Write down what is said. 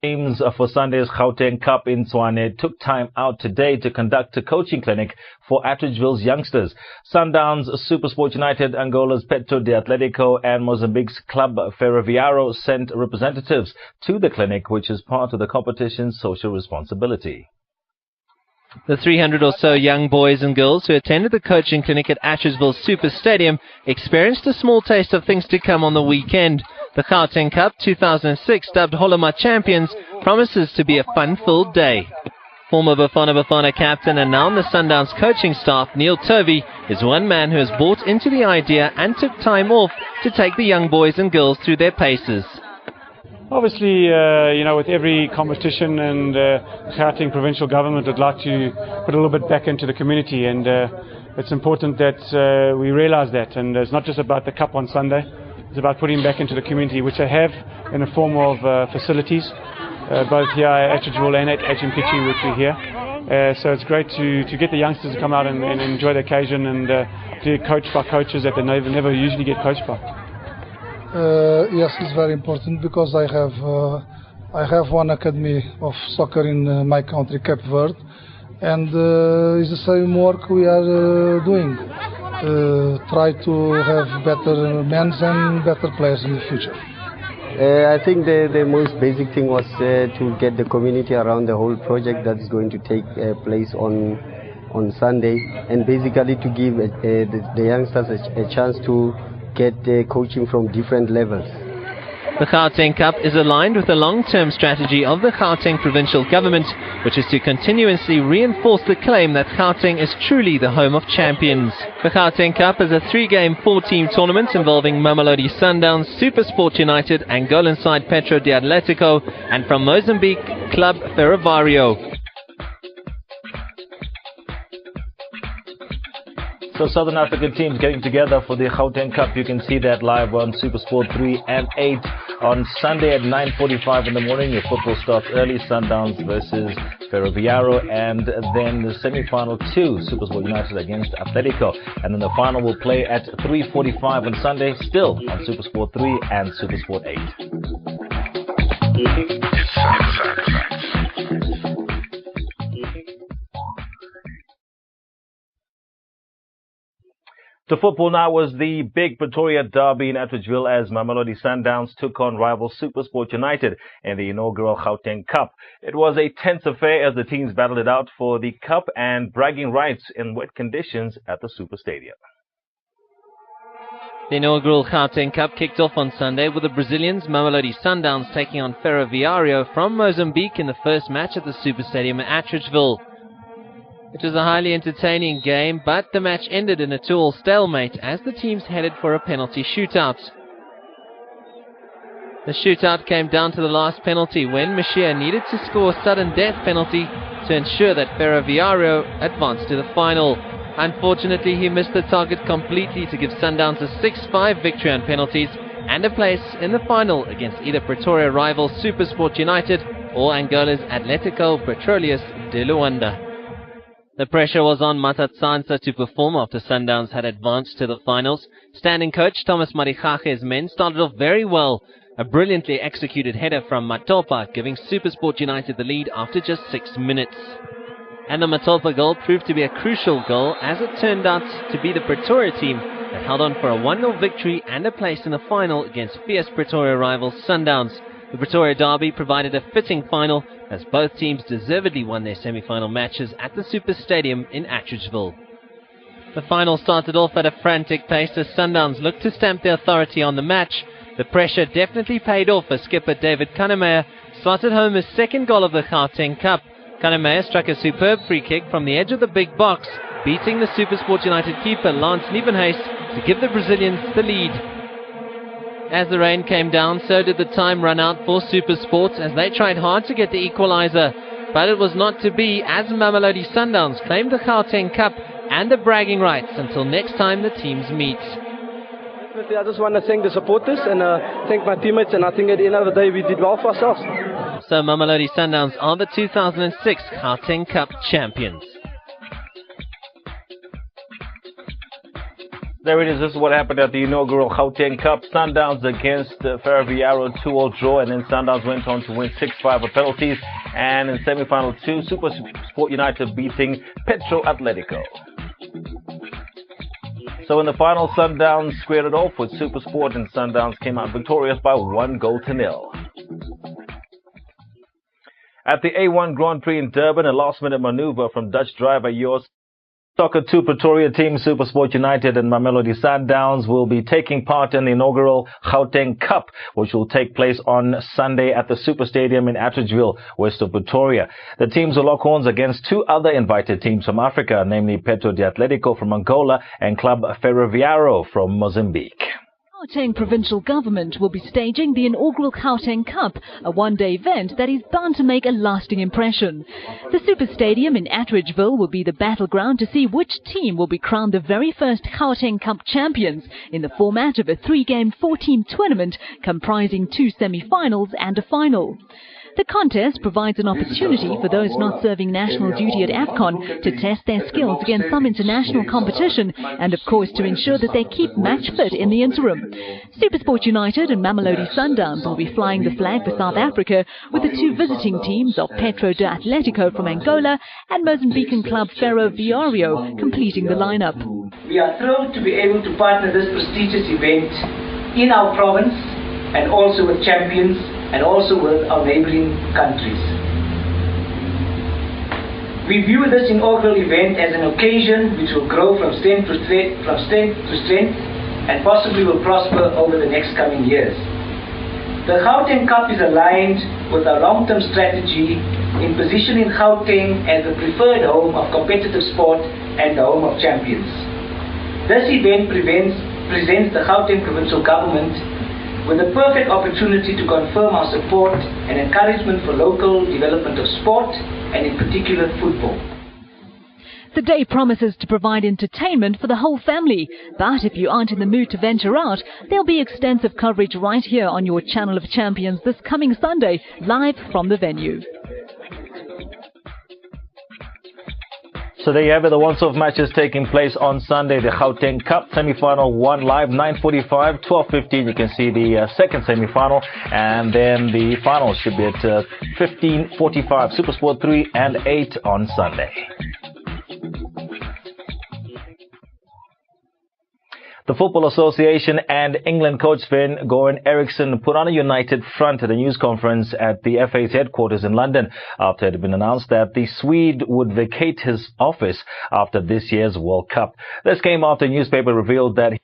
Teams for Sunday's Gauteng Cup in Tshwane took time out today to conduct a coaching clinic for Atteridgeville's youngsters. Sundowns, SuperSport United, Angola's Petro de Atletico and Mozambique's Club Ferroviario sent representatives to the clinic, which is part of the competition's social responsibility. The 300 or so young boys and girls who attended the coaching clinic at Atteridgeville Super Stadium experienced a small taste of things to come on the weekend. The Gauteng Cup 2006, dubbed Holoma Champions, promises to be a fun-filled day. Former Bafana captain and now on the Sundowns coaching staff, Neil Tovey, is one man who has bought into the idea and took time off to take the young boys and girls through their paces. Obviously, with every competition and Gauteng provincial government would like to put a little bit back into the community, and it's important that we realise that. And it's not just about the cup on Sunday, it's about putting back into the community, which they have in the form of facilities, both here at Atteridgeville and at HMPG, which we're here. So it's great to get the youngsters to come out and enjoy the occasion and to coach by coaches that they never usually get coached by. Yes, it's very important because I have one academy of soccer in my country, Cape Verde, and it's the same work we are doing. Try to have better men and better players in the future. I think the most basic thing was to get the community around the whole project that's going to take place on Sunday, and basically to give the youngsters a chance to get coaching from different levels. The Gauteng Cup is aligned with the long-term strategy of the Gauteng provincial government, which is to continuously reinforce the claim that Gauteng is truly the home of champions. The Gauteng Cup is a 3-game, 4-team tournament involving Mamelodi Sundowns, SuperSport United, Angolan side Petro de Atletico, and from Mozambique, Club Ferroviario. So Southern African teams getting together for the Gauteng Cup. You can see that live on SuperSport 3 and 8 on Sunday at 9:45 in the morning. Your football starts early, Sundowns versus Ferroviario, and then the semi-final 2, SuperSport United against Atletico. And then the final will play at 3:45 on Sunday, still on SuperSport 3 and SuperSport 8. The football now was the big Pretoria derby in Atteridgeville as Mamelodi Sundowns took on rival SuperSport United in the inaugural Gauteng Cup. It was a tense affair as the teams battled it out for the cup and bragging rights in wet conditions at the Super Stadium. The inaugural Gauteng Cup kicked off on Sunday with the Brazilians Mamelodi Sundowns taking on Ferroviario from Mozambique in the first match at the Super Stadium at Atteridgeville. It was a highly entertaining game, but the match ended in a 2-2 stalemate as the teams headed for a penalty shootout. The shootout came down to the last penalty when Mashia needed to score a sudden death penalty to ensure that Ferroviario advanced to the final. Unfortunately, he missed the target completely to give Sundowns a 6-5 victory on penalties and a place in the final against either Pretoria rival SuperSport United or Angola's Atletico Petroleus de Luanda. The pressure was on Matatsansa to perform after Sundowns had advanced to the finals. Standing coach Thomas Marichage's men started off very well. A brilliantly executed header from Matopa giving SuperSport United the lead after just 6 minutes. And the Matopa goal proved to be a crucial goal as it turned out to be the Pretoria team that held on for a 1-0 victory and a place in the final against fierce Pretoria rivals Sundowns. The Pretoria derby provided a fitting final as both teams deservedly won their semi-final matches at the Super Stadium in Atteridgeville. The final started off at a frantic pace as Sundowns looked to stamp their authority on the match. The pressure definitely paid off as skipper David Kannemeyer slotted home his second goal of the Gauteng Cup. Kannemeyer struck a superb free kick from the edge of the big box, beating the SuperSport United keeper Lance Nieuwenhuis to give the Brazilians the lead. As the rain came down, so did the time run out for SuperSport as they tried hard to get the equaliser. But it was not to be as Mamelodi Sundowns claimed the Gauteng Cup and the bragging rights until next time the teams meet. I just want to thank the supporters and thank my teammates, and I think at the end of the day we did well for ourselves. So Mamelodi Sundowns are the 2006 Gauteng Cup champions. There it is. This is what happened at the inaugural Gauteng Cup. Sundowns against Ferroviário 2-2 draw, and then Sundowns went on to win 6-5 with penalties. And in semi-final 2, Super Sport United beating Petro Atletico. So in the final, Sundowns squared it off with Super Sport, and Sundowns came out victorious by 1-0. At the A1 Grand Prix in Durban, a last-minute maneuver from Dutch driver Jos Soccer 2 Pretoria team, Super Sport United and Mamelodi Sundowns will be taking part in the inaugural Gauteng Cup, which will take place on Sunday at the Super Stadium in Atteridgeville, west of Pretoria. The teams will lock horns against two other invited teams from Africa, namely Petro de Atletico from Angola and Club Ferroviário from Mozambique. Gauteng provincial government will be staging the inaugural Gauteng Cup, a one-day event that is bound to make a lasting impression. The Super Stadium in Atteridgeville will be the battleground to see which team will be crowned the very first Gauteng Cup champions in the format of a three-game, four-team tournament comprising two semi-finals and a final. The contest provides an opportunity for those not serving national duty at AFCON to test their skills against some international competition and, of course, to ensure that they keep match fit in the interim. Super Sport United and Mamelodi Sundowns will be flying the flag for South Africa, with the two visiting teams of Petro de Atletico from Angola and Mozambican club Ferroviário completing the lineup. We are thrilled to be able to partner this prestigious event in our province and also with champions and also with our neighboring countries. We view this inaugural event as an occasion which will grow from strength to strength and possibly will prosper over the next coming years. The Gauteng Cup is aligned with our long-term strategy in positioning Gauteng as the preferred home of competitive sport and the home of champions. This event presents the Gauteng provincial government with a perfect opportunity to confirm our support and encouragement for local development of sport and in particular football. The day promises to provide entertainment for the whole family, but if you aren't in the mood to venture out, there'll be extensive coverage right here on your Channel of Champions this coming Sunday, live from the venue. So there you have it, the once-off matches taking place on Sunday. The Gauteng Cup semi-final 1 live, 9:45, 12:15. You can see the second semi-final, and then the final should be at 15:45. Super Sport 3 and 8 on Sunday. The Football Association and England coach Sven-Göran Eriksson put on a united front at a news conference at the FA's headquarters in London after it had been announced that the Swede would vacate his office after this year's World Cup. This came after a newspaper revealed that